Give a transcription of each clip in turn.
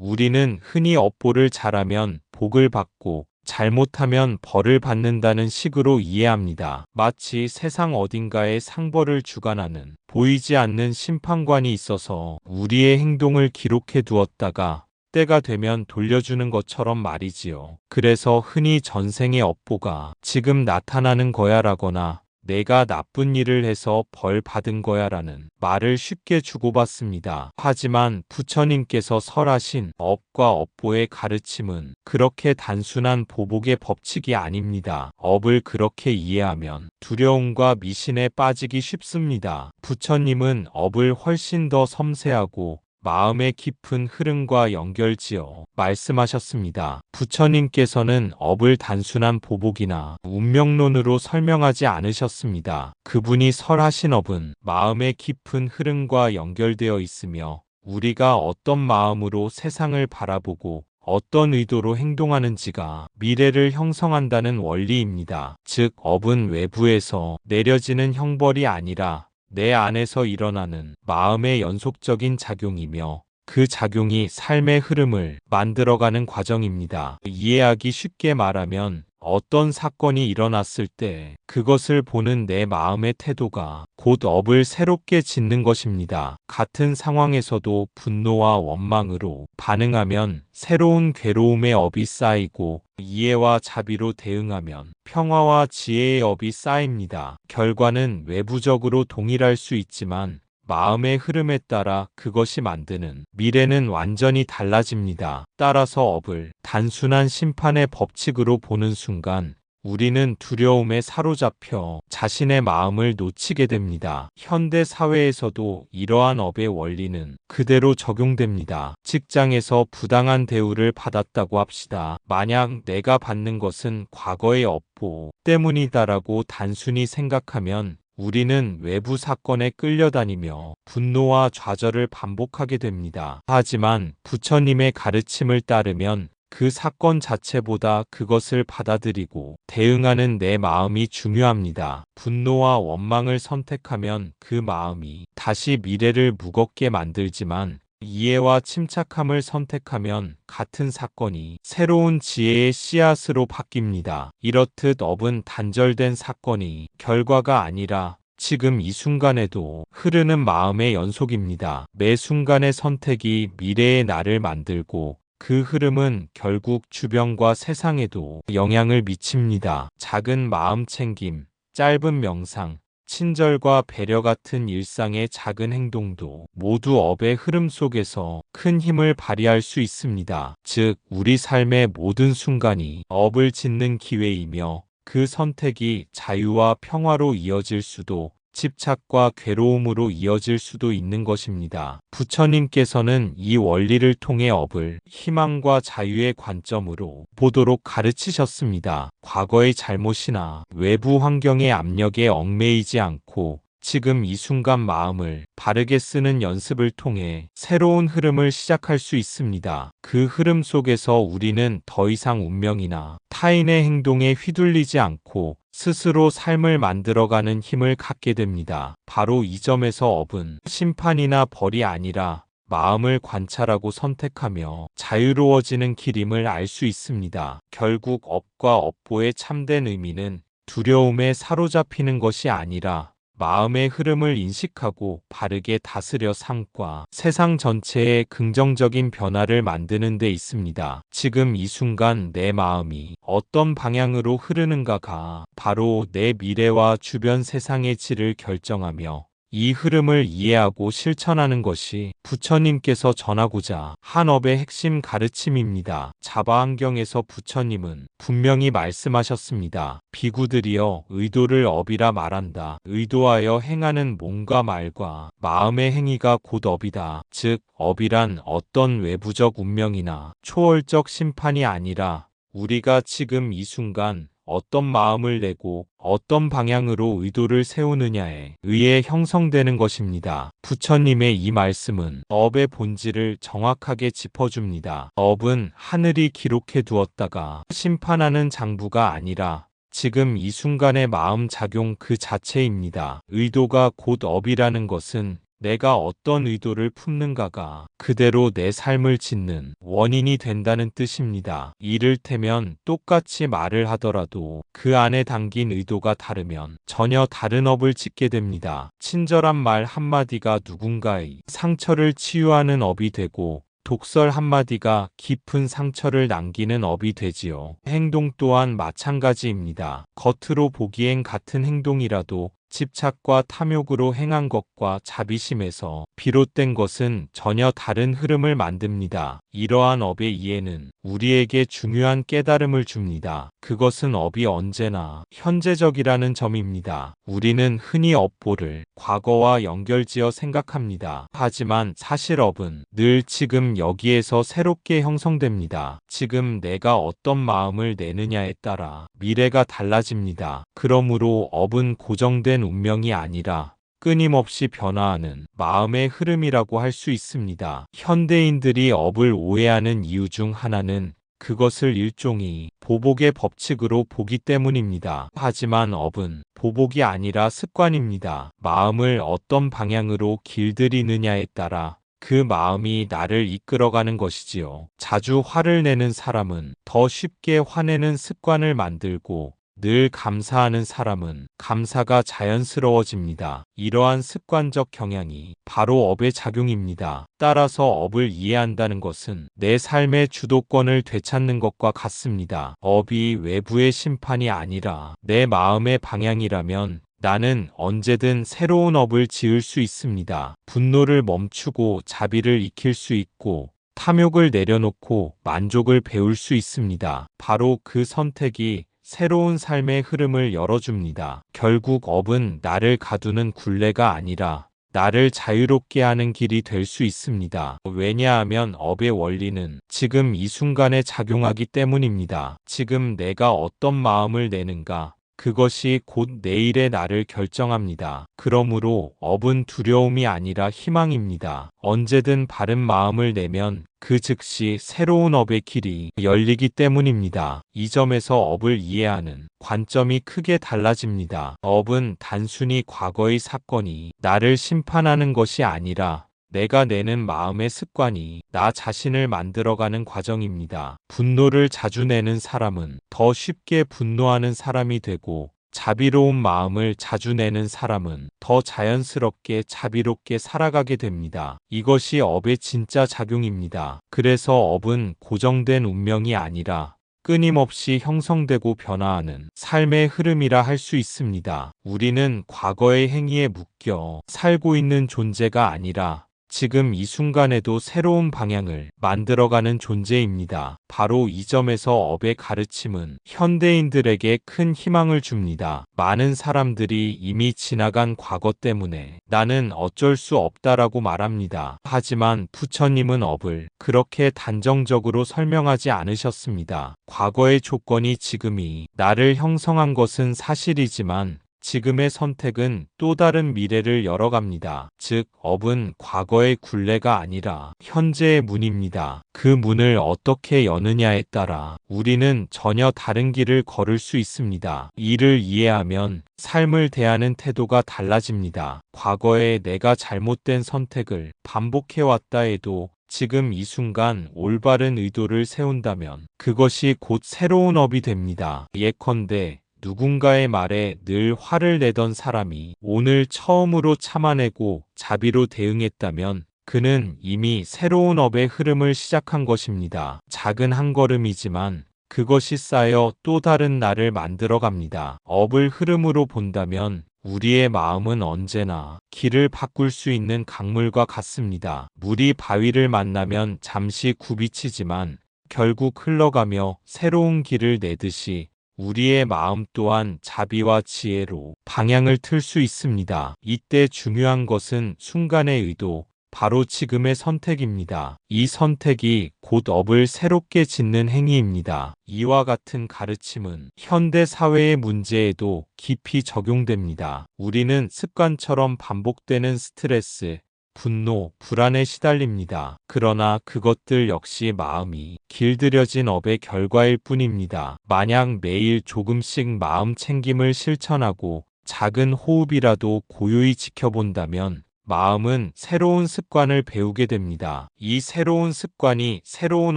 우리는 흔히 업보를 잘하면 복을 받고 잘못하면 벌을 받는다는 식으로 이해합니다. 마치 세상 어딘가에 상벌을 주관하는 보이지 않는 심판관이 있어서 우리의 행동을 기록해 두었다가 때가 되면 돌려주는 것처럼 말이지요. 그래서 흔히 전생의 업보가 지금 나타나는 거야라거나 내가 나쁜 일을 해서 벌 받은 거야라는 말을 쉽게 주고받습니다. 하지만 부처님께서 설하신 업과 업보의 가르침은 그렇게 단순한 보복의 법칙이 아닙니다. 업을 그렇게 이해하면 두려움과 미신에 빠지기 쉽습니다. 부처님은 업을 훨씬 더 섬세하고 마음의 깊은 흐름과 연결지어 말씀하셨습니다. 부처님께서는 업을 단순한 보복이나 운명론으로 설명하지 않으셨습니다. 그분이 설하신 업은 마음의 깊은 흐름과 연결되어 있으며 우리가 어떤 마음으로 세상을 바라보고 어떤 의도로 행동하는지가 미래를 형성한다는 원리입니다. 즉, 업은 외부에서 내려지는 형벌이 아니라 내 안에서 일어나는 마음의 연속적인 작용이며 그 작용이 삶의 흐름을 만들어가는 과정입니다. 이해하기 쉽게 말하면 어떤 사건이 일어났을 때 그것을 보는 내 마음의 태도가 곧 업을 새롭게 짓는 것입니다. 같은 상황에서도 분노와 원망으로 반응하면 새로운 괴로움의 업이 쌓이고 이해와 자비로 대응하면 평화와 지혜의 업이 쌓입니다. 결과는 외부적으로 동일할 수 있지만 마음의 흐름에 따라 그것이 만드는 미래는 완전히 달라집니다. 따라서 업을 단순한 심판의 법칙으로 보는 순간 우리는 두려움에 사로잡혀 자신의 마음을 놓치게 됩니다. 현대 사회에서도 이러한 업의 원리는 그대로 적용됩니다. 직장에서 부당한 대우를 받았다고 합시다. 만약 내가 받는 것은 과거의 업보 때문이다라고 단순히 생각하면 우리는 외부 사건에 끌려다니며 분노와 좌절을 반복하게 됩니다. 하지만 부처님의 가르침을 따르면 그 사건 자체보다 그것을 받아들이고 대응하는 내 마음이 중요합니다. 분노와 원망을 선택하면 그 마음이 다시 미래를 무겁게 만들지만 이해와 침착함을 선택하면 같은 사건이 새로운 지혜의 씨앗으로 바뀝니다. 이렇듯 업은 단절된 사건이 결과가 아니라 지금 이 순간에도 흐르는 마음의 연속입니다. 매 순간의 선택이 미래의 나를 만들고 그 흐름은 결국 주변과 세상에도 영향을 미칩니다. 작은 마음 챙김, 짧은 명상, 친절과 배려 같은 일상의 작은 행동도 모두 업의 흐름 속에서 큰 힘을 발휘할 수 있습니다. 즉, 우리 삶의 모든 순간이 업을 짓는 기회이며 그 선택이 자유와 평화로 이어질 수도 집착과 괴로움으로 이어질 수도 있는 것입니다. 부처님께서는 이 원리를 통해 업을 희망과 자유의 관점으로 보도록 가르치셨습니다. 과거의 잘못이나 외부 환경의 압력에 얽매이지 않고 지금 이 순간 마음을 바르게 쓰는 연습을 통해 새로운 흐름을 시작할 수 있습니다. 그 흐름 속에서 우리는 더 이상 운명이나 타인의 행동에 휘둘리지 않고 스스로 삶을 만들어가는 힘을 갖게 됩니다. 바로 이 점에서 업은 심판이나 벌이 아니라 마음을 관찰하고 선택하며 자유로워지는 길임을 알 수 있습니다. 결국 업과 업보의 참된 의미는 두려움에 사로잡히는 것이 아니라 마음의 흐름을 인식하고 바르게 다스려 삶과 세상 전체에 긍정적인 변화를 만드는 데 있습니다. 지금 이 순간 내 마음이 어떤 방향으로 흐르는가가 바로 내 미래와 주변 세상의 질을 결정하며 이 흐름을 이해하고 실천하는 것이 부처님께서 전하고자 한 업의 핵심 가르침입니다. 자바안경에서 부처님은 분명히 말씀하셨습니다. 비구들이여, 의도를 업이라 말한다. 의도하여 행하는 몸과 말과 마음의 행위가 곧 업이다. 즉, 업이란 어떤 외부적 운명이나 초월적 심판이 아니라 우리가 지금 이 순간 어떤 마음을 내고 어떤 방향으로 의도를 세우느냐에 의해 형성되는 것입니다. 부처님의 이 말씀은 업의 본질을 정확하게 짚어줍니다. 업은 하늘이 기록해 두었다가 심판하는 장부가 아니라 지금 이 순간의 마음 작용 그 자체입니다. 의도가 곧 업이라는 것은 내가 어떤 의도를 품는가가 그대로 내 삶을 짓는 원인이 된다는 뜻입니다. 이를테면 똑같이 말을 하더라도 그 안에 담긴 의도가 다르면 전혀 다른 업을 짓게 됩니다. 친절한 말 한마디가 누군가의 상처를 치유하는 업이 되고 독설 한마디가 깊은 상처를 남기는 업이 되지요. 행동 또한 마찬가지입니다. 겉으로 보기엔 같은 행동이라도 집착과 탐욕으로 행한 것과 자비심에서 비롯된 것은 전혀 다른 흐름을 만듭니다. 이러한 업의 이해는 우리에게 중요한 깨달음을 줍니다. 그것은 업이 언제나 현재적이라는 점입니다. 우리는 흔히 업보를 과거와 연결지어 생각합니다. 하지만 사실 업은 늘 지금 여기에서 새롭게 형성됩니다. 지금 내가 어떤 마음을 내느냐에 따라 미래가 달라집니다. 그러므로 업은 고정된 운명이 아니라 끊임없이 변화하는 마음의 흐름이라고 할 수 있습니다. 현대인들이 업을 오해하는 이유 중 하나는 그것을 일종의 보복의 법칙으로 보기 때문입니다. 하지만 업은 보복이 아니라 습관입니다. 마음을 어떤 방향으로 길들이느냐에 따라 그 마음이 나를 이끌어가는 것이지요. 자주 화를 내는 사람은 더 쉽게 화내는 습관을 만들고 늘 감사하는 사람은 감사가 자연스러워집니다. 이러한 습관적 경향이 바로 업의 작용입니다. 따라서 업을 이해한다는 것은 내 삶의 주도권을 되찾는 것과 같습니다. 업이 외부의 심판이 아니라 내 마음의 방향이라면 나는 언제든 새로운 업을 지을 수 있습니다. 분노를 멈추고 자비를 익힐 수 있고 탐욕을 내려놓고 만족을 배울 수 있습니다. 바로 그 선택이 새로운 삶의 흐름을 열어줍니다. 결국 업은 나를 가두는 굴레가 아니라 나를 자유롭게 하는 길이 될 수 있습니다. 왜냐하면 업의 원리는 지금 이 순간에 작용하기 때문입니다. 지금 내가 어떤 마음을 내는가, 그것이 곧 내일의 나를 결정합니다. 그러므로 업은 두려움이 아니라 희망입니다. 언제든 바른 마음을 내면 그 즉시 새로운 업의 길이 열리기 때문입니다. 이 점에서 업을 이해하는 관점이 크게 달라집니다. 업은 단순히 과거의 사건이 나를 심판하는 것이 아니라 내가 내는 마음의 습관이 나 자신을 만들어가는 과정입니다. 분노를 자주 내는 사람은 더 쉽게 분노하는 사람이 되고 자비로운 마음을 자주 내는 사람은 더 자연스럽게 자비롭게 살아가게 됩니다. 이것이 업의 진짜 작용입니다. 그래서 업은 고정된 운명이 아니라 끊임없이 형성되고 변화하는 삶의 흐름이라 할 수 있습니다. 우리는 과거의 행위에 묶여 살고 있는 존재가 아니라 지금 이 순간에도 새로운 방향을 만들어가는 존재입니다. 바로 이 점에서 업의 가르침은 현대인들에게 큰 희망을 줍니다. 많은 사람들이 이미 지나간 과거 때문에 나는 어쩔 수 없다라고 말합니다. 하지만 부처님은 업을 그렇게 단정적으로 설명하지 않으셨습니다. 과거의 조건이 지금이 나를 형성한 것은 사실이지만 지금의 선택은 또 다른 미래를 열어갑니다. 즉, 업은 과거의 굴레가 아니라 현재의 문입니다. 그 문을 어떻게 여느냐에 따라 우리는 전혀 다른 길을 걸을 수 있습니다. 이를 이해하면 삶을 대하는 태도가 달라집니다. 과거에 내가 잘못된 선택을 반복해왔다 해도 지금 이 순간 올바른 의도를 세운다면 그것이 곧 새로운 업이 됩니다. 예컨대 누군가의 말에 늘 화를 내던 사람이 오늘 처음으로 참아내고 자비로 대응했다면 그는 이미 새로운 업의 흐름을 시작한 것입니다. 작은 한 걸음이지만 그것이 쌓여 또 다른 나를 만들어갑니다. 업을 흐름으로 본다면 우리의 마음은 언제나 길을 바꿀 수 있는 강물과 같습니다. 물이 바위를 만나면 잠시 굽이치지만 결국 흘러가며 새로운 길을 내듯이 우리의 마음 또한 자비와 지혜로 방향을 틀 수 있습니다. 이때 중요한 것은 순간의 의도, 바로 지금의 선택입니다. 이 선택이 곧 업을 새롭게 짓는 행위입니다. 이와 같은 가르침은 현대 사회의 문제에도 깊이 적용됩니다. 우리는 습관처럼 반복되는 스트레스, 분노, 불안에 시달립니다. 그러나 그것들 역시 마음이 길들여진 업의 결과일 뿐입니다. 만약 매일 조금씩 마음 챙김을 실천하고 작은 호흡이라도 고요히 지켜본다면 마음은 새로운 습관을 배우게 됩니다. 이 새로운 습관이 새로운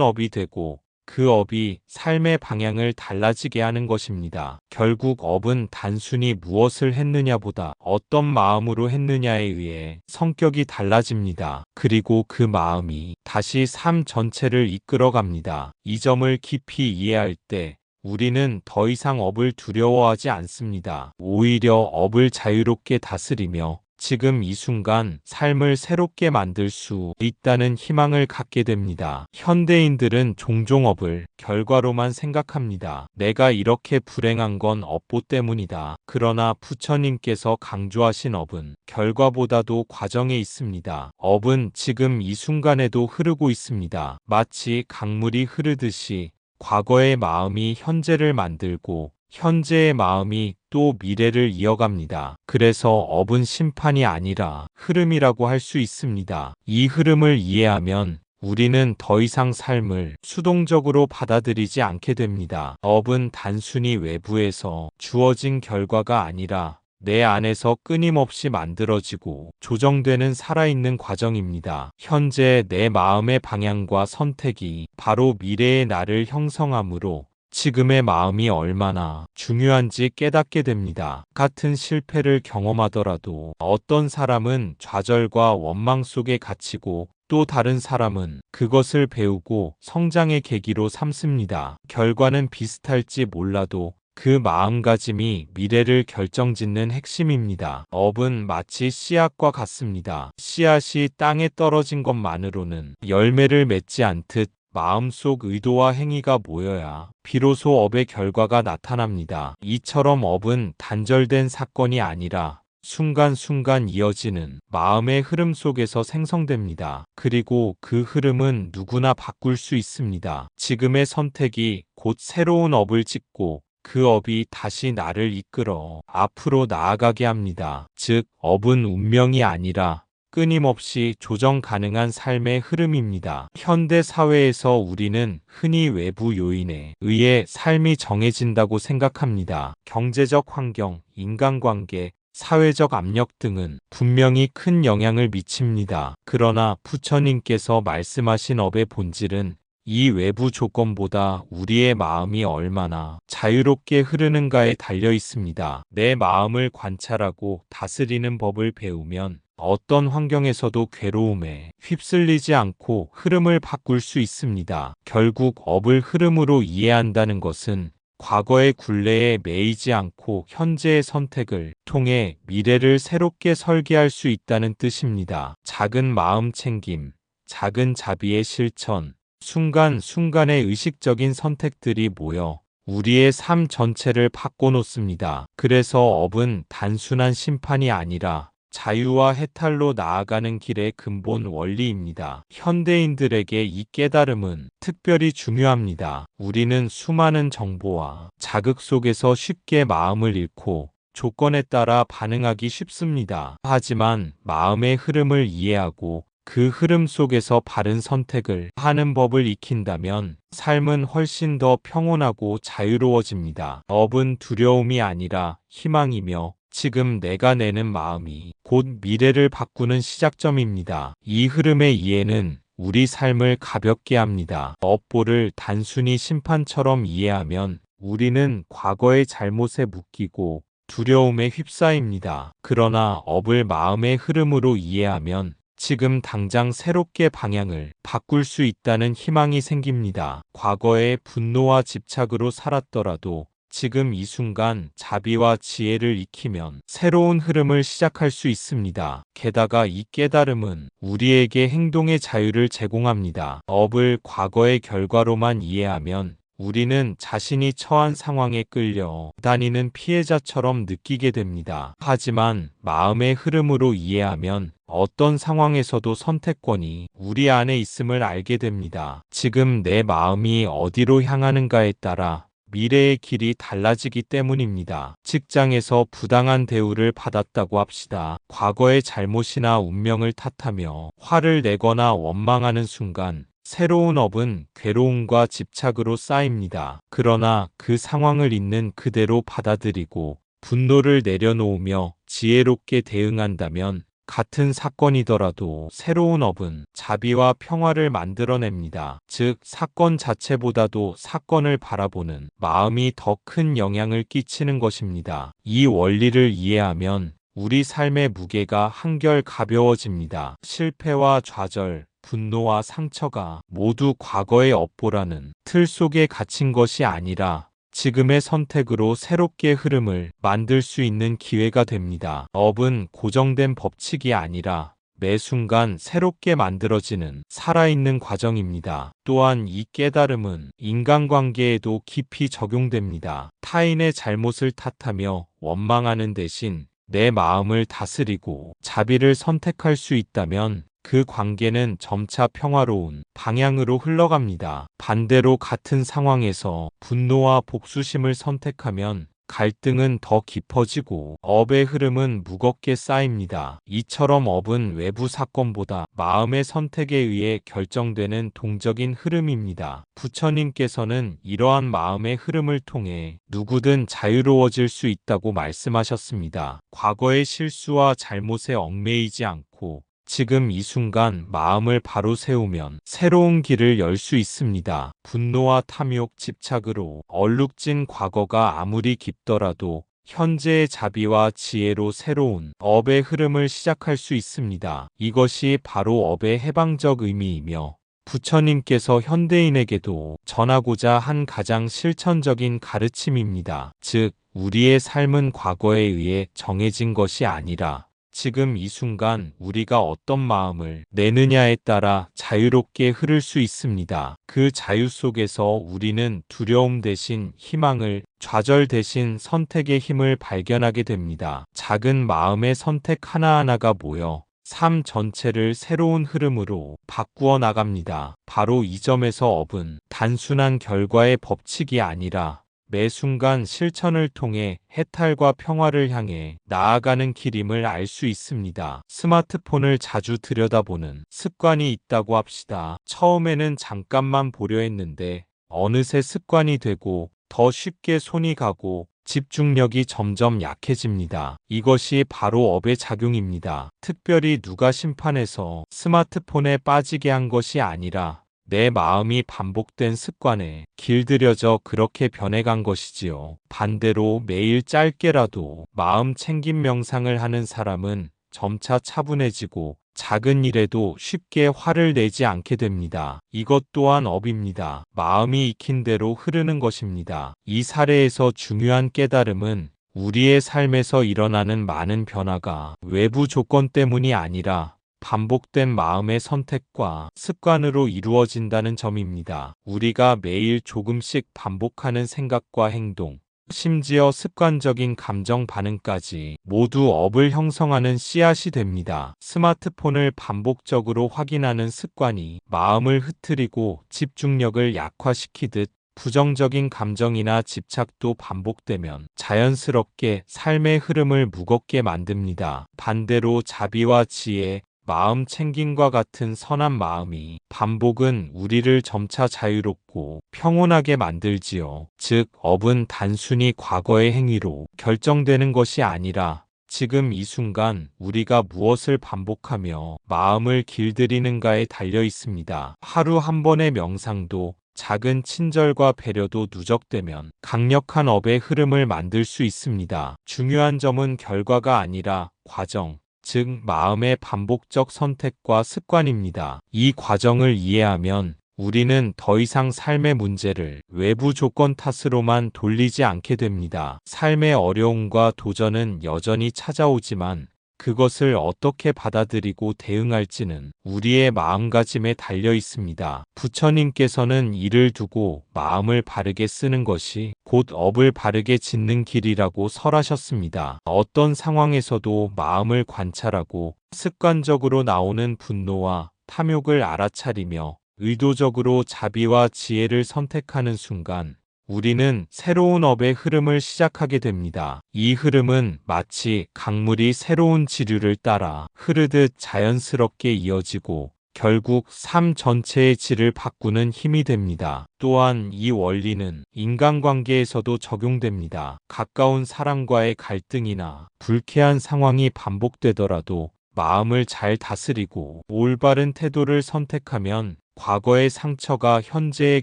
업이 되고 그 업이 삶의 방향을 달라지게 하는 것입니다. 결국 업은 단순히 무엇을 했느냐보다 어떤 마음으로 했느냐에 의해 성격이 달라집니다. 그리고 그 마음이 다시 삶 전체를 이끌어갑니다. 이 점을 깊이 이해할 때 우리는 더 이상 업을 두려워하지 않습니다. 오히려 업을 자유롭게 다스리며 지금 이 순간 삶을 새롭게 만들 수 있다는 희망을 갖게 됩니다. 현대인들은 종종 업을 결과로만 생각합니다. 내가 이렇게 불행한 건 업보 때문이다. 그러나 부처님께서 강조하신 업은 결과보다도 과정에 있습니다. 업은 지금 이 순간에도 흐르고 있습니다. 마치 강물이 흐르듯이 과거의 마음이 현재를 만들고 현재의 마음이 또 미래를 이어갑니다. 그래서 업은 심판이 아니라 흐름이라고 할 수 있습니다. 이 흐름을 이해하면 우리는 더 이상 삶을 수동적으로 받아들이지 않게 됩니다. 업은 단순히 외부에서 주어진 결과가 아니라 내 안에서 끊임없이 만들어지고 조정되는 살아있는 과정입니다. 현재 내 마음의 방향과 선택이 바로 미래의 나를 형성하므로 지금의 마음이 얼마나 중요한지 깨닫게 됩니다. 같은 실패를 경험하더라도 어떤 사람은 좌절과 원망 속에 갇히고 또 다른 사람은 그것을 배우고 성장의 계기로 삼습니다. 결과는 비슷할지 몰라도 그 마음가짐이 미래를 결정짓는 핵심입니다. 업은 마치 씨앗과 같습니다. 씨앗이 땅에 떨어진 것만으로는 열매를 맺지 않듯 마음속 의도와 행위가 모여야 비로소 업의 결과가 나타납니다. 이처럼 업은 단절된 사건이 아니라 순간순간 이어지는 마음의 흐름 속에서 생성됩니다. 그리고 그 흐름은 누구나 바꿀 수 있습니다. 지금의 선택이 곧 새로운 업을 짓고 그 업이 다시 나를 이끌어 앞으로 나아가게 합니다. 즉, 업은 운명이 아니라 끊임없이 조정 가능한 삶의 흐름입니다. 현대 사회에서 우리는 흔히 외부 요인에 의해 삶이 정해진다고 생각합니다. 경제적 환경, 인간관계, 사회적 압력 등은 분명히 큰 영향을 미칩니다. 그러나 부처님께서 말씀하신 업의 본질은 이 외부 조건보다 우리의 마음이 얼마나 자유롭게 흐르는가에 달려 있습니다. 내 마음을 관찰하고 다스리는 법을 배우면 어떤 환경에서도 괴로움에 휩쓸리지 않고 흐름을 바꿀 수 있습니다. 결국 업을 흐름으로 이해한다는 것은 과거의 굴레에 매이지 않고 현재의 선택을 통해 미래를 새롭게 설계할 수 있다는 뜻입니다. 작은 마음 챙김, 작은 자비의 실천, 순간순간의 의식적인 선택들이 모여 우리의 삶 전체를 바꿔놓습니다. 그래서 업은 단순한 심판이 아니라 자유와 해탈로 나아가는 길의 근본 원리입니다. 현대인들에게 이 깨달음은 특별히 중요합니다. 우리는 수많은 정보와 자극 속에서 쉽게 마음을 잃고 조건에 따라 반응하기 쉽습니다. 하지만 마음의 흐름을 이해하고 그 흐름 속에서 바른 선택을 하는 법을 익힌다면 삶은 훨씬 더 평온하고 자유로워집니다. 업은 두려움이 아니라 희망이며 지금 내가 내는 마음이 곧 미래를 바꾸는 시작점입니다. 이 흐름의 이해는 우리 삶을 가볍게 합니다. 업보를 단순히 심판처럼 이해하면 우리는 과거의 잘못에 묶이고 두려움에 휩싸입니다. 그러나 업을 마음의 흐름으로 이해하면 지금 당장 새롭게 방향을 바꿀 수 있다는 희망이 생깁니다. 과거의 분노와 집착으로 살았더라도 지금 이 순간 자비와 지혜를 익히면 새로운 흐름을 시작할 수 있습니다. 게다가 이 깨달음은 우리에게 행동의 자유를 제공합니다. 업을 과거의 결과로만 이해하면 우리는 자신이 처한 상황에 끌려 다니는 피해자처럼 느끼게 됩니다. 하지만 마음의 흐름으로 이해하면 어떤 상황에서도 선택권이 우리 안에 있음을 알게 됩니다. 지금 내 마음이 어디로 향하는가에 따라 미래의 길이 달라지기 때문입니다. 직장에서 부당한 대우를 받았다고 합시다. 과거의 잘못이나 운명을 탓하며 화를 내거나 원망하는 순간 새로운 업은 괴로움과 집착으로 쌓입니다. 그러나 그 상황을 있는 그대로 받아들이고 분노를 내려놓으며 지혜롭게 대응한다면 같은 사건이더라도 새로운 업은 자비와 평화를 만들어냅니다. 즉, 사건 자체보다도 사건을 바라보는 마음이 더 큰 영향을 끼치는 것입니다. 이 원리를 이해하면 우리 삶의 무게가 한결 가벼워집니다. 실패와 좌절, 분노와 상처가 모두 과거의 업보라는 틀 속에 갇힌 것이 아니라 지금의 선택으로 새롭게 흐름을 만들 수 있는 기회가 됩니다. 업은 고정된 법칙이 아니라 매 순간 새롭게 만들어지는 살아있는 과정입니다. 또한 이 깨달음은 인간관계에도 깊이 적용됩니다. 타인의 잘못을 탓하며 원망하는 대신 내 마음을 다스리고 자비를 선택할 수 있다면 그 관계는 점차 평화로운 방향으로 흘러갑니다. 반대로 같은 상황에서 분노와 복수심을 선택하면 갈등은 더 깊어지고 업의 흐름은 무겁게 쌓입니다. 이처럼 업은 외부 사건보다 마음의 선택에 의해 결정되는 동적인 흐름입니다. 부처님께서는 이러한 마음의 흐름을 통해 누구든 자유로워질 수 있다고 말씀하셨습니다. 과거의 실수와 잘못에 얽매이지 않고 지금 이 순간 마음을 바로 세우면 새로운 길을 열 수 있습니다. 분노와 탐욕, 집착으로 얼룩진 과거가 아무리 깊더라도 현재의 자비와 지혜로 새로운 업의 흐름을 시작할 수 있습니다. 이것이 바로 업의 해방적 의미이며 부처님께서 현대인에게도 전하고자 한 가장 실천적인 가르침입니다. 즉, 우리의 삶은 과거에 의해 정해진 것이 아니라 지금 이 순간 우리가 어떤 마음을 내느냐에 따라 자유롭게 흐를 수 있습니다. 그 자유 속에서 우리는 두려움 대신 희망을, 좌절 대신 선택의 힘을 발견하게 됩니다. 작은 마음의 선택 하나하나가 모여 삶 전체를 새로운 흐름으로 바꾸어 나갑니다. 바로 이 점에서 업은 단순한 결과의 법칙이 아니라 매 순간 실천을 통해 해탈과 평화를 향해 나아가는 길임을 알 수 있습니다. 스마트폰을 자주 들여다보는 습관이 있다고 합시다. 처음에는 잠깐만 보려 했는데 어느새 습관이 되고 더 쉽게 손이 가고 집중력이 점점 약해집니다. 이것이 바로 업의 작용입니다. 특별히 누가 심판해서 스마트폰에 빠지게 한 것이 아니라 내 마음이 반복된 습관에 길들여져 그렇게 변해간 것이지요. 반대로 매일 짧게라도 마음 챙김 명상을 하는 사람은 점차 차분해지고 작은 일에도 쉽게 화를 내지 않게 됩니다. 이것 또한 업입니다. 마음이 익힌 대로 흐르는 것입니다. 이 사례에서 중요한 깨달음은 우리의 삶에서 일어나는 많은 변화가 외부 조건 때문이 아니라 반복된 마음의 선택과 습관으로 이루어진다는 점입니다. 우리가 매일 조금씩 반복하는 생각과 행동, 심지어 습관적인 감정 반응까지 모두 업을 형성하는 씨앗이 됩니다. 스마트폰을 반복적으로 확인하는 습관이 마음을 흐트리고 집중력을 약화시키듯 부정적인 감정이나 집착도 반복되면 자연스럽게 삶의 흐름을 무겁게 만듭니다. 반대로 자비와 지혜, 마음 챙김과 같은 선한 마음이 반복은 우리를 점차 자유롭고 평온하게 만들지요. 즉, 업은 단순히 과거의 행위로 결정되는 것이 아니라 지금 이 순간 우리가 무엇을 반복하며 마음을 길들이는가에 달려 있습니다. 하루 한 번의 명상도 작은 친절과 배려도 누적되면 강력한 업의 흐름을 만들 수 있습니다. 중요한 점은 결과가 아니라 과정, 즉 마음의 반복적 선택과 습관입니다. 이 과정을 이해하면 우리는 더 이상 삶의 문제를 외부 조건 탓으로만 돌리지 않게 됩니다. 삶의 어려움과 도전은 여전히 찾아오지만 그것을 어떻게 받아들이고 대응할지는 우리의 마음가짐에 달려 있습니다. 부처님께서는 이를 두고 마음을 바르게 쓰는 것이 곧 업을 바르게 짓는 길이라고 설하셨습니다. 어떤 상황에서도 마음을 관찰하고 습관적으로 나오는 분노와 탐욕을 알아차리며 의도적으로 자비와 지혜를 선택하는 순간 우리는 새로운 업의 흐름을 시작하게 됩니다. 이 흐름은 마치 강물이 새로운 지류를 따라 흐르듯 자연스럽게 이어지고 결국 삶 전체의 질을 바꾸는 힘이 됩니다. 또한 이 원리는 인간관계에서도 적용됩니다. 가까운 사람과의 갈등이나 불쾌한 상황이 반복되더라도 마음을 잘 다스리고 올바른 태도를 선택하면 과거의 상처가 현재의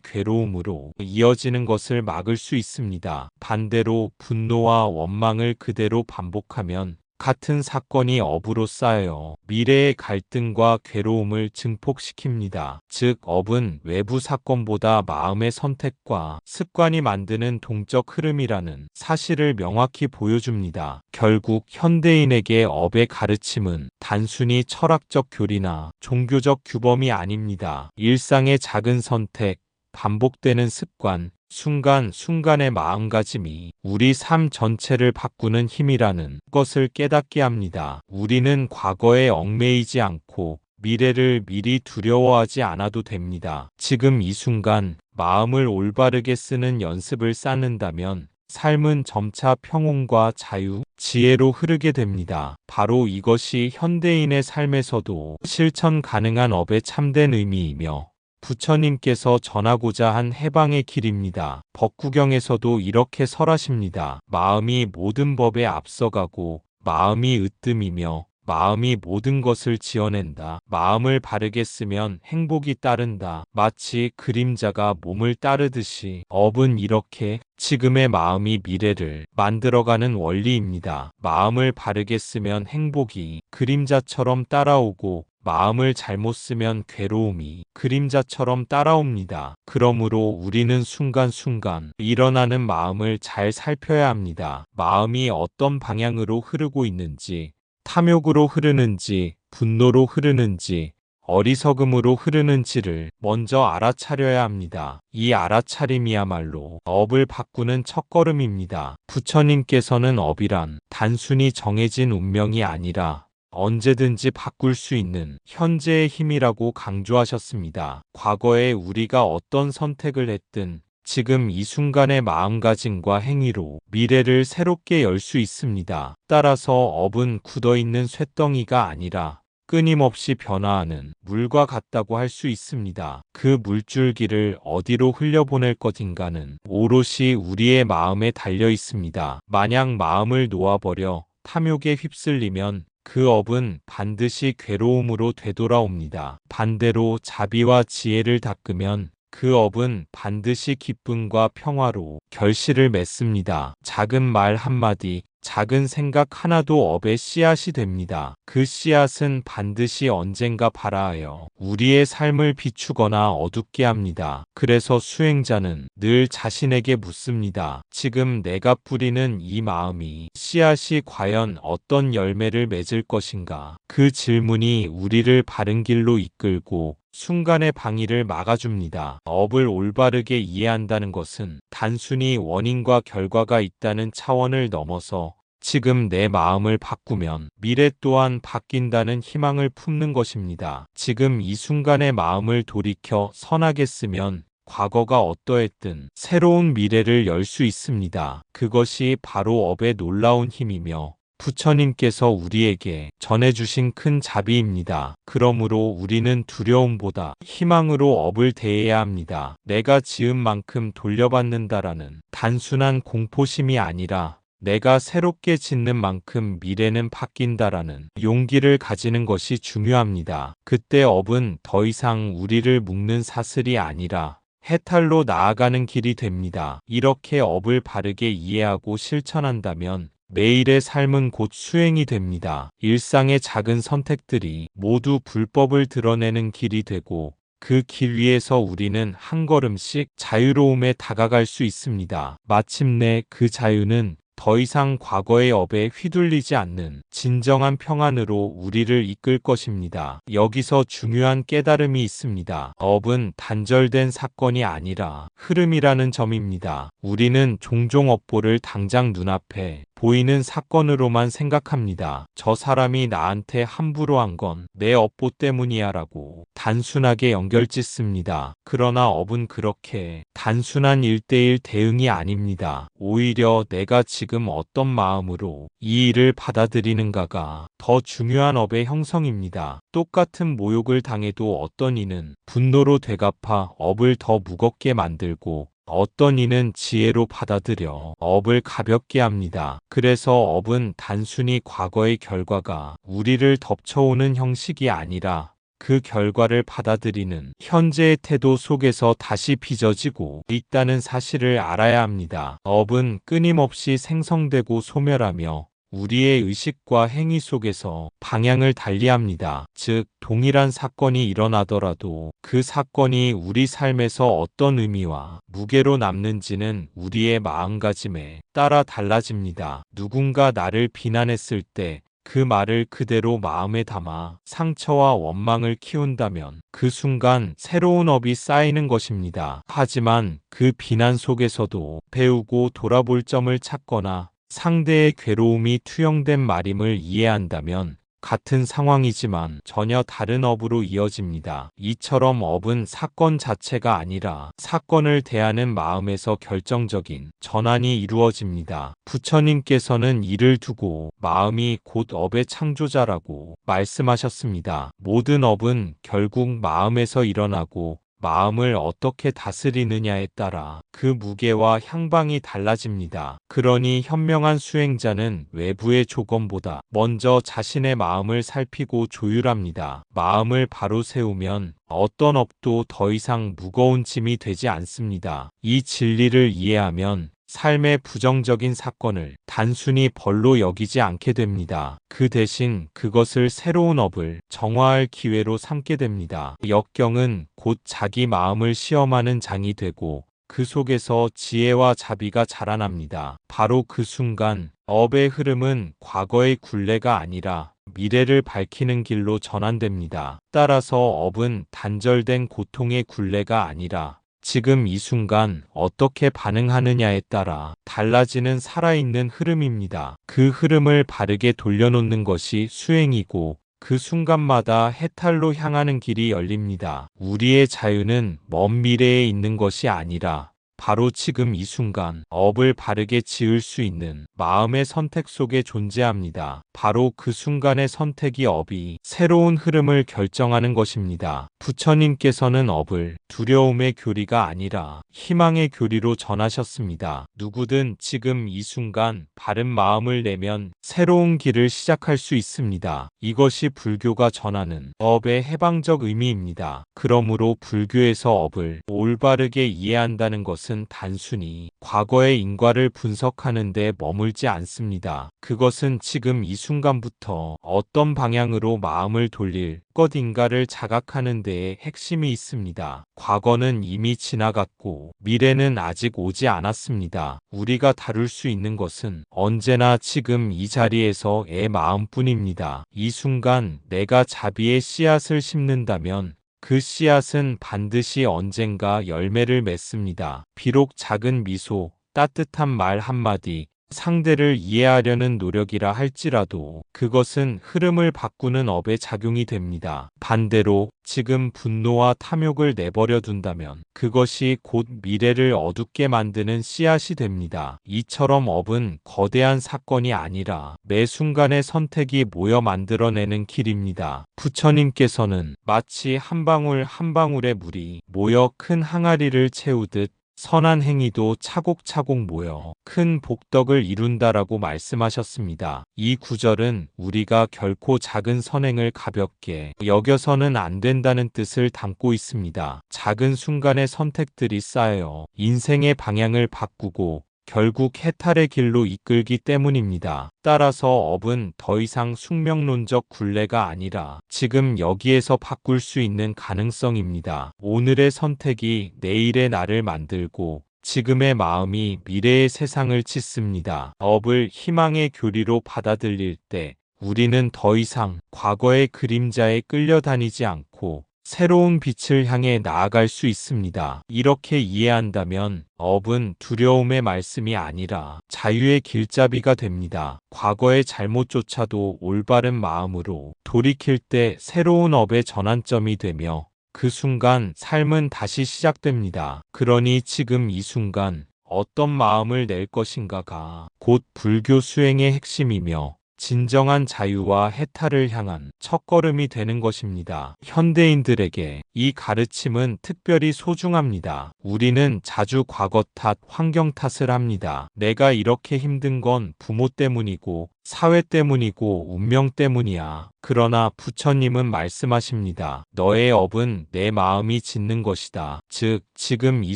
괴로움으로 이어지는 것을 막을 수 있습니다. 반대로 분노와 원망을 그대로 반복하면 같은 사건이 업으로 쌓여 미래의 갈등과 괴로움을 증폭시킵니다. 즉, 업은 외부 사건보다 마음의 선택과 습관이 만드는 동적 흐름이라는 사실을 명확히 보여줍니다. 결국 현대인에게 업의 가르침은 단순히 철학적 교리나 종교적 규범이 아닙니다. 일상의 작은 선택, 반복되는 습관, 순간순간의 마음가짐이 우리 삶 전체를 바꾸는 힘이라는 것을 깨닫게 합니다. 우리는 과거에 얽매이지 않고 미래를 미리 두려워하지 않아도 됩니다. 지금 이 순간 마음을 올바르게 쓰는 연습을 쌓는다면 삶은 점차 평온과 자유, 지혜로 흐르게 됩니다. 바로 이것이 현대인의 삶에서도 실천 가능한 업의 참된 의미이며 부처님께서 전하고자 한 해방의 길입니다. 법구경에서도 이렇게 설하십니다. 마음이 모든 법에 앞서가고 마음이 으뜸이며 마음이 모든 것을 지어낸다. 마음을 바르게 쓰면 행복이 따른다. 마치 그림자가 몸을 따르듯이 업은 이렇게 지금의 마음이 미래를 만들어가는 원리입니다. 마음을 바르게 쓰면 행복이 그림자처럼 따라오고 마음을 잘못 쓰면 괴로움이 그림자처럼 따라옵니다. 그러므로 우리는 순간순간 일어나는 마음을 잘 살펴야 합니다. 마음이 어떤 방향으로 흐르고 있는지, 탐욕으로 흐르는지, 분노로 흐르는지, 어리석음으로 흐르는지를 먼저 알아차려야 합니다. 이 알아차림이야말로 업을 바꾸는 첫걸음입니다. 부처님께서는 업이란 단순히 정해진 운명이 아니라 언제든지 바꿀 수 있는 현재의 힘이라고 강조하셨습니다. 과거에 우리가 어떤 선택을 했든 지금 이 순간의 마음가짐과 행위로 미래를 새롭게 열 수 있습니다. 따라서 업은 굳어있는 쇳덩이가 아니라 끊임없이 변화하는 물과 같다고 할 수 있습니다. 그 물줄기를 어디로 흘려보낼 것인가는 오롯이 우리의 마음에 달려 있습니다. 만약 마음을 놓아버려 탐욕에 휩쓸리면 그 업은 반드시 괴로움으로 되돌아옵니다. 반대로 자비와 지혜를 닦으면 그 업은 반드시 기쁨과 평화로 결실을 맺습니다. 작은 말 한마디, 작은 생각 하나도 업의 씨앗이 됩니다. 그 씨앗은 반드시 언젠가 발아하여 우리의 삶을 비추거나 어둡게 합니다. 그래서 수행자는 늘 자신에게 묻습니다. 지금 내가 뿌리는 이 마음이 씨앗이 과연 어떤 열매를 맺을 것인가? 그 질문이 우리를 바른 길로 이끌고 순간의 방해를 막아줍니다. 업을 올바르게 이해한다는 것은 단순히 원인과 결과가 있다는 차원을 넘어서 지금 내 마음을 바꾸면 미래 또한 바뀐다는 희망을 품는 것입니다. 지금 이 순간의 마음을 돌이켜 선하게 쓰면 과거가 어떠했든 새로운 미래를 열 수 있습니다. 그것이 바로 업의 놀라운 힘이며 부처님께서 우리에게 전해주신 큰 자비입니다. 그러므로 우리는 두려움보다 희망으로 업을 대해야 합니다. 내가 지은 만큼 돌려받는다라는 단순한 공포심이 아니라 내가 새롭게 짓는 만큼 미래는 바뀐다라는 용기를 가지는 것이 중요합니다. 그때 업은 더 이상 우리를 묶는 사슬이 아니라 해탈로 나아가는 길이 됩니다. 이렇게 업을 바르게 이해하고 실천한다면 매일의 삶은 곧 수행이 됩니다. 일상의 작은 선택들이 모두 불법을 드러내는 길이 되고 그 길 위에서 우리는 한 걸음씩 자유로움에 다가갈 수 있습니다. 마침내 그 자유는 더 이상 과거의 업에 휘둘리지 않는 진정한 평안으로 우리를 이끌 것입니다. 여기서 중요한 깨달음이 있습니다. 업은 단절된 사건이 아니라 흐름이라는 점입니다. 우리는 종종 업보를 당장 눈앞에 보이는 사건으로만 생각합니다. 저 사람이 나한테 함부로 한 건 내 업보 때문이야 라고 단순하게 연결짓습니다. 그러나 업은 그렇게 단순한 1:1 대응이 아닙니다. 오히려 내가 지금 어떤 마음으로 이 일을 받아들이는가가 더 중요한 업의 형성입니다. 똑같은 모욕을 당해도 어떤 이는 분노로 되갚아 업을 더 무겁게 만들고 어떤 이는 지혜로 받아들여 업을 가볍게 합니다. 그래서 업은 단순히 과거의 결과가 우리를 덮쳐오는 형식이 아니라 그 결과를 받아들이는 현재의 태도 속에서 다시 빚어지고 있다는 사실을 알아야 합니다. 업은 끊임없이 생성되고 소멸하며 우리의 의식과 행위 속에서 방향을 달리합니다. 즉, 동일한 사건이 일어나더라도 그 사건이 우리 삶에서 어떤 의미와 무게로 남는지는 우리의 마음가짐에 따라 달라집니다. 누군가 나를 비난했을 때 그 말을 그대로 마음에 담아 상처와 원망을 키운다면 그 순간 새로운 업이 쌓이는 것입니다. 하지만 그 비난 속에서도 배우고 돌아볼 점을 찾거나 상대의 괴로움이 투영된 말임을 이해한다면 같은 상황이지만 전혀 다른 업으로 이어집니다. 이처럼 업은 사건 자체가 아니라 사건을 대하는 마음에서 결정적인 전환이 이루어집니다. 부처님께서는 이를 두고 마음이 곧 업의 창조자라고 말씀하셨습니다. 모든 업은 결국 마음에서 일어나고 마음을 어떻게 다스리느냐에 따라 그 무게와 향방이 달라집니다. 그러니 현명한 수행자는 외부의 조건보다 먼저 자신의 마음을 살피고 조율합니다. 마음을 바로 세우면 어떤 업도 더 이상 무거운 짐이 되지 않습니다. 이 진리를 이해하면 삶의 부정적인 사건을 단순히 벌로 여기지 않게 됩니다. 그 대신 그것을 새로운 업을 정화할 기회로 삼게 됩니다. 역경은 곧 자기 마음을 시험하는 장이 되고 그 속에서 지혜와 자비가 자라납니다. 바로 그 순간 업의 흐름은 과거의 굴레가 아니라 미래를 밝히는 길로 전환됩니다. 따라서 업은 단절된 고통의 굴레가 아니라 지금 이 순간 어떻게 반응하느냐에 따라 달라지는 살아있는 흐름입니다. 그 흐름을 바르게 돌려놓는 것이 수행이고 그 순간마다 해탈로 향하는 길이 열립니다. 우리의 자유는 먼 미래에 있는 것이 아니라 바로 지금 이 순간 업을 바르게 지을 수 있는 마음의 선택 속에 존재합니다. 바로 그 순간의 선택이 업이 새로운 흐름을 결정하는 것입니다. 부처님께서는 업을 두려움의 교리가 아니라 희망의 교리로 전하셨습니다. 누구든 지금 이 순간 바른 마음을 내면 새로운 길을 시작할 수 있습니다. 이것이 불교가 전하는 업의 해방적 의미입니다. 그러므로 불교에서 업을 올바르게 이해한다는 것은 단순히 과거의 인과를 분석하는 데 머물지 않습니다. 그것은 지금 이 순간부터 어떤 방향으로 마음을 돌릴 것인가를 자각하는 데에 핵심이 있습니다. 과거는 이미 지나갔고 미래는 아직 오지 않았습니다. 우리가 다룰 수 있는 것은 언제나 지금 이 자리에서의 마음뿐입니다. 이 순간 내가 자비의 씨앗을 심는다면 그 씨앗은 반드시 언젠가 열매를 맺습니다. 비록 작은 미소, 따뜻한 말 한마디, 상대를 이해하려는 노력이라 할지라도 그것은 흐름을 바꾸는 업의 작용이 됩니다. 반대로 지금 분노와 탐욕을 내버려 둔다면 그것이 곧 미래를 어둡게 만드는 씨앗이 됩니다. 이처럼 업은 거대한 사건이 아니라 매 순간의 선택이 모여 만들어내는 길입니다. 부처님께서는 마치 한 방울 한 방울의 물이 모여 큰 항아리를 채우듯 선한 행위도 차곡차곡 모여 큰 복덕을 이룬다라고 말씀하셨습니다. 이 구절은 우리가 결코 작은 선행을 가볍게 여겨서는 안 된다는 뜻을 담고 있습니다. 작은 순간의 선택들이 쌓여 인생의 방향을 바꾸고 결국 해탈의 길로 이끌기 때문입니다. 따라서 업은 더 이상 숙명론적 굴레가 아니라 지금 여기에서 바꿀 수 있는 가능성입니다. 오늘의 선택이 내일의 나를 만들고 지금의 마음이 미래의 세상을 짓습니다. 업을 희망의 교리로 받아들일 때 우리는 더 이상 과거의 그림자에 끌려다니지 않고 새로운 빛을 향해 나아갈 수 있습니다. 이렇게 이해한다면 업은 두려움의 말씀이 아니라 자유의 길잡이가 됩니다. 과거의 잘못조차도 올바른 마음으로 돌이킬 때 새로운 업의 전환점이 되며 그 순간 삶은 다시 시작됩니다. 그러니 지금 이 순간 어떤 마음을 낼 것인가가 곧 불교 수행의 핵심이며 진정한 자유와 해탈을 향한 첫걸음이 되는 것입니다. 현대인들에게 이 가르침은 특별히 소중합니다. 우리는 자주 과거 탓, 환경 탓을 합니다. 내가 이렇게 힘든 건 부모 때문이고 사회 때문이고 운명 때문이야. 그러나 부처님은 말씀하십니다. 너의 업은 내 마음이 짓는 것이다. 즉, 지금 이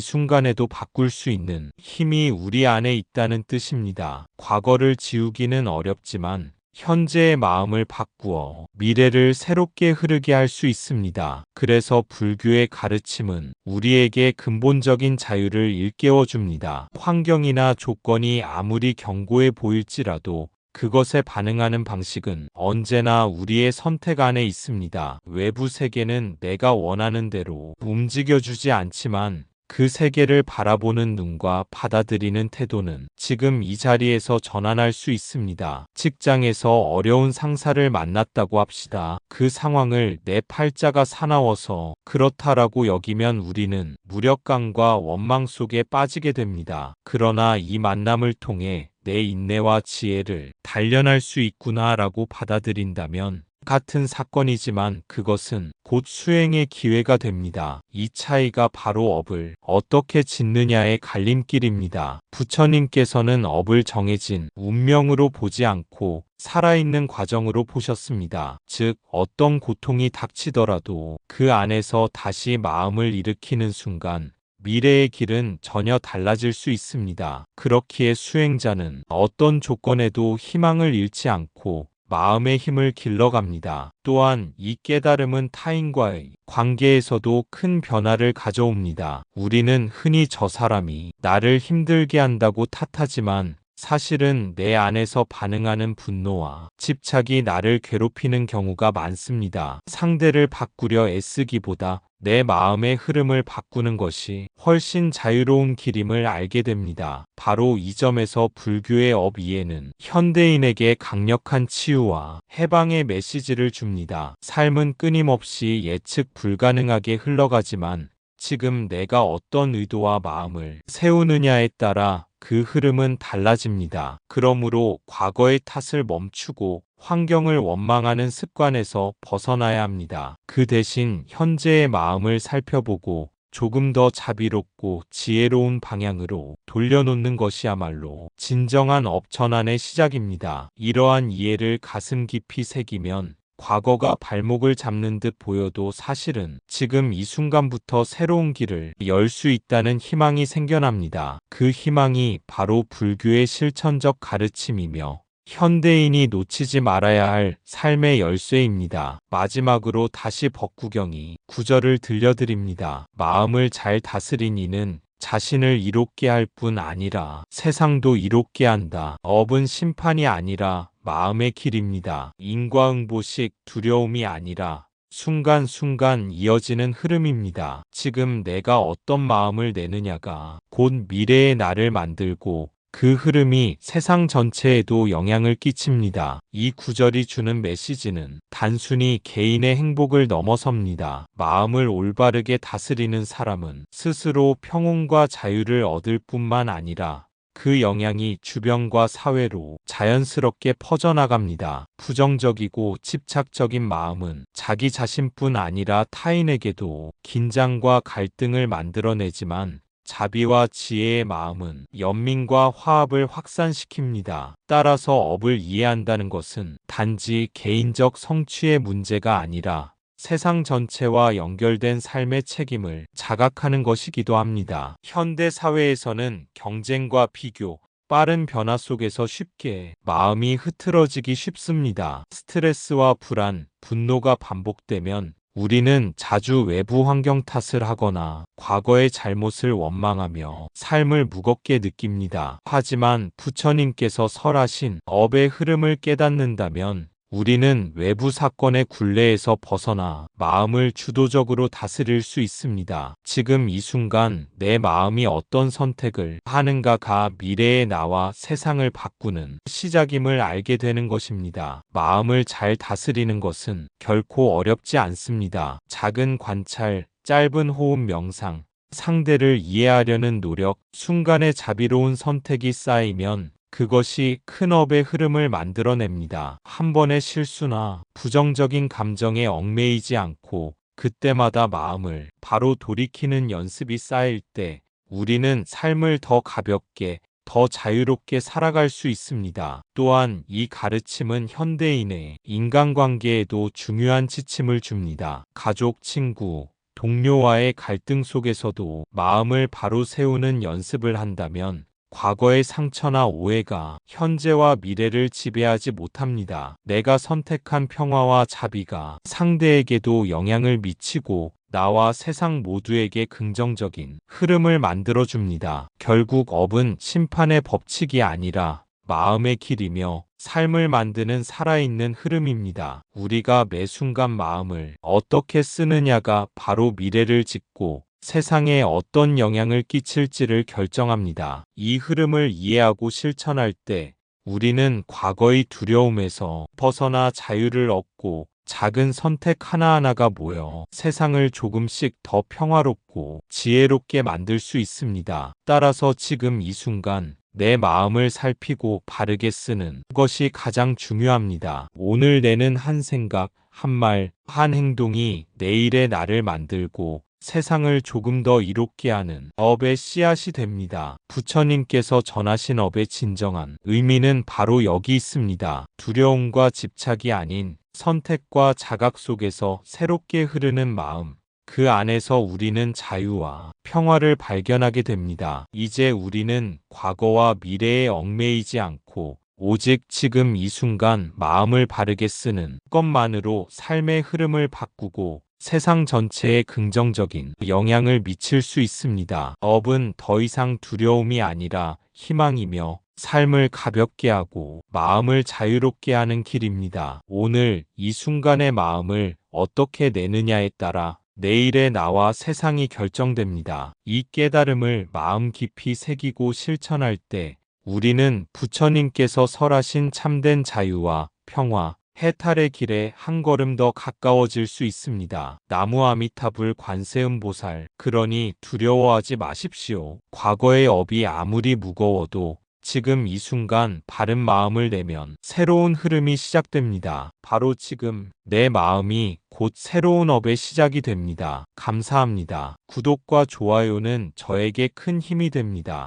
순간에도 바꿀 수 있는 힘이 우리 안에 있다는 뜻입니다. 과거를 지우기는 어렵지만 현재의 마음을 바꾸어 미래를 새롭게 흐르게 할 수 있습니다. 그래서 불교의 가르침은 우리에게 근본적인 자유를 일깨워 줍니다. 환경이나 조건이 아무리 견고해 보일지라도 그것에 반응하는 방식은 언제나 우리의 선택 안에 있습니다. 외부 세계는 내가 원하는 대로 움직여주지 않지만 그 세계를 바라보는 눈과 받아들이는 태도는 지금 이 자리에서 전환할 수 있습니다. 직장에서 어려운 상사를 만났다고 합시다. 그 상황을 내 팔자가 사나워서 그렇다라고 여기면 우리는 무력감과 원망 속에 빠지게 됩니다. 그러나 이 만남을 통해 내 인내와 지혜를 단련할 수 있구나라고 받아들인다면 같은 사건이지만 그것은 곧 수행의 기회가 됩니다. 이 차이가 바로 업을 어떻게 짓느냐의 갈림길입니다. 부처님께서는 업을 정해진 운명으로 보지 않고 살아있는 과정으로 보셨습니다. 즉, 어떤 고통이 닥치더라도 그 안에서 다시 마음을 일으키는 순간 미래의 길은 전혀 달라질 수 있습니다. 그렇기에 수행자는 어떤 조건에도 희망을 잃지 않고 마음의 힘을 길러갑니다. 또한 이 깨달음은 타인과의 관계에서도 큰 변화를 가져옵니다. 우리는 흔히 저 사람이 나를 힘들게 한다고 탓하지만 사실은 내 안에서 반응하는 분노와 집착이 나를 괴롭히는 경우가 많습니다. 상대를 바꾸려 애쓰기보다 내 마음의 흐름을 바꾸는 것이 훨씬 자유로운 길임을 알게 됩니다. 바로 이 점에서 불교의 업 이해는 현대인에게 강력한 치유와 해방의 메시지를 줍니다. 삶은 끊임없이 예측 불가능하게 흘러가지만 지금 내가 어떤 의도와 마음을 세우느냐에 따라 그 흐름은 달라집니다. 그러므로 과거의 탓을 멈추고 환경을 원망하는 습관에서 벗어나야 합니다. 그 대신 현재의 마음을 살펴보고 조금 더 자비롭고 지혜로운 방향으로 돌려놓는 것이야말로 진정한 업전환의 시작입니다. 이러한 이해를 가슴 깊이 새기면 과거가 발목을 잡는 듯 보여도 사실은 지금 이 순간부터 새로운 길을 열 수 있다는 희망이 생겨납니다. 그 희망이 바로 불교의 실천적 가르침이며 현대인이 놓치지 말아야 할 삶의 열쇠입니다. 마지막으로 다시 법구경이 구절을 들려드립니다. 마음을 잘 다스린 이는 자신을 이롭게 할 뿐 아니라 세상도 이롭게 한다. 업은 심판이 아니라 마음의 길입니다. 인과응보식 두려움이 아니라 순간순간 이어지는 흐름입니다. 지금 내가 어떤 마음을 내느냐가 곧 미래의 나를 만들고 그 흐름이 세상 전체에도 영향을 끼칩니다. 이 구절이 주는 메시지는 단순히 개인의 행복을 넘어섭니다. 마음을 올바르게 다스리는 사람은 스스로 평온과 자유를 얻을 뿐만 아니라 그 영향이 주변과 사회로 자연스럽게 퍼져나갑니다. 부정적이고 집착적인 마음은 자기 자신뿐 아니라 타인에게도 긴장과 갈등을 만들어내지만 자비와 지혜의 마음은 연민과 화합을 확산시킵니다. 따라서 업을 이해한다는 것은 단지 개인적 성취의 문제가 아니라 세상 전체와 연결된 삶의 책임을 자각하는 것이기도 합니다. 현대 사회에서는 경쟁과 비교, 빠른 변화 속에서 쉽게 마음이 흐트러지기 쉽습니다. 스트레스와 불안, 분노가 반복되면 우리는 자주 외부 환경 탓을 하거나 과거의 잘못을 원망하며 삶을 무겁게 느낍니다. 하지만 부처님께서 설하신 업의 흐름을 깨닫는다면 우리는 외부 사건의 굴레에서 벗어나 마음을 주도적으로 다스릴 수 있습니다. 지금 이 순간 내 마음이 어떤 선택을 하는가가 미래의 나와 세상을 바꾸는 시작임을 알게 되는 것입니다. 마음을 잘 다스리는 것은 결코 어렵지 않습니다. 작은 관찰, 짧은 호흡 명상, 상대를 이해하려는 노력, 순간의 자비로운 선택이 쌓이면 그것이 큰 업의 흐름을 만들어냅니다. 한 번의 실수나 부정적인 감정에 얽매이지 않고 그때마다 마음을 바로 돌이키는 연습이 쌓일 때 우리는 삶을 더 가볍게, 더 자유롭게 살아갈 수 있습니다. 또한 이 가르침은 현대인의 인간관계에도 중요한 지침을 줍니다. 가족, 친구, 동료와의 갈등 속에서도 마음을 바로 세우는 연습을 한다면 과거의 상처나 오해가 현재와 미래를 지배하지 못합니다. 내가 선택한 평화와 자비가 상대에게도 영향을 미치고 나와 세상 모두에게 긍정적인 흐름을 만들어줍니다. 결국 업은 심판의 법칙이 아니라 마음의 길이며 삶을 만드는 살아있는 흐름입니다. 우리가 매 순간 마음을 어떻게 쓰느냐가 바로 미래를 짓고 세상에 어떤 영향을 끼칠지를 결정합니다. 이 흐름을 이해하고 실천할 때 우리는 과거의 두려움에서 벗어나 자유를 얻고 작은 선택 하나하나가 모여 세상을 조금씩 더 평화롭고 지혜롭게 만들 수 있습니다. 따라서 지금 이 순간 내 마음을 살피고 바르게 쓰는 것이 가장 중요합니다. 오늘 내는 한 생각, 한 말, 한 행동이 내일의 나를 만들고 세상을 조금 더 이롭게 하는 업의 씨앗이 됩니다. 부처님께서 전하신 업의 진정한 의미는 바로 여기 있습니다. 두려움과 집착이 아닌 선택과 자각 속에서 새롭게 흐르는 마음. 그 안에서 우리는 자유와 평화를 발견하게 됩니다. 이제 우리는 과거와 미래에 얽매이지 않고 오직 지금 이 순간 마음을 바르게 쓰는 것만으로 삶의 흐름을 바꾸고 세상 전체에 긍정적인 영향을 미칠 수 있습니다. 업은 더 이상 두려움이 아니라 희망이며 삶을 가볍게 하고 마음을 자유롭게 하는 길입니다. 오늘 이 순간의 마음을 어떻게 내느냐에 따라 내일의 나와 세상이 결정됩니다. 이 깨달음을 마음 깊이 새기고 실천할 때 우리는 부처님께서 설하신 참된 자유와 평화, 해탈의 길에 한 걸음 더 가까워질 수 있습니다. 나무 아미타불 관세음보살. 그러니 두려워하지 마십시오. 과거의 업이 아무리 무거워도 지금 이 순간 바른 마음을 내면 새로운 흐름이 시작됩니다. 바로 지금 내 마음이 곧 새로운 업의 시작이 됩니다. 감사합니다. 구독과 좋아요는 저에게 큰 힘이 됩니다.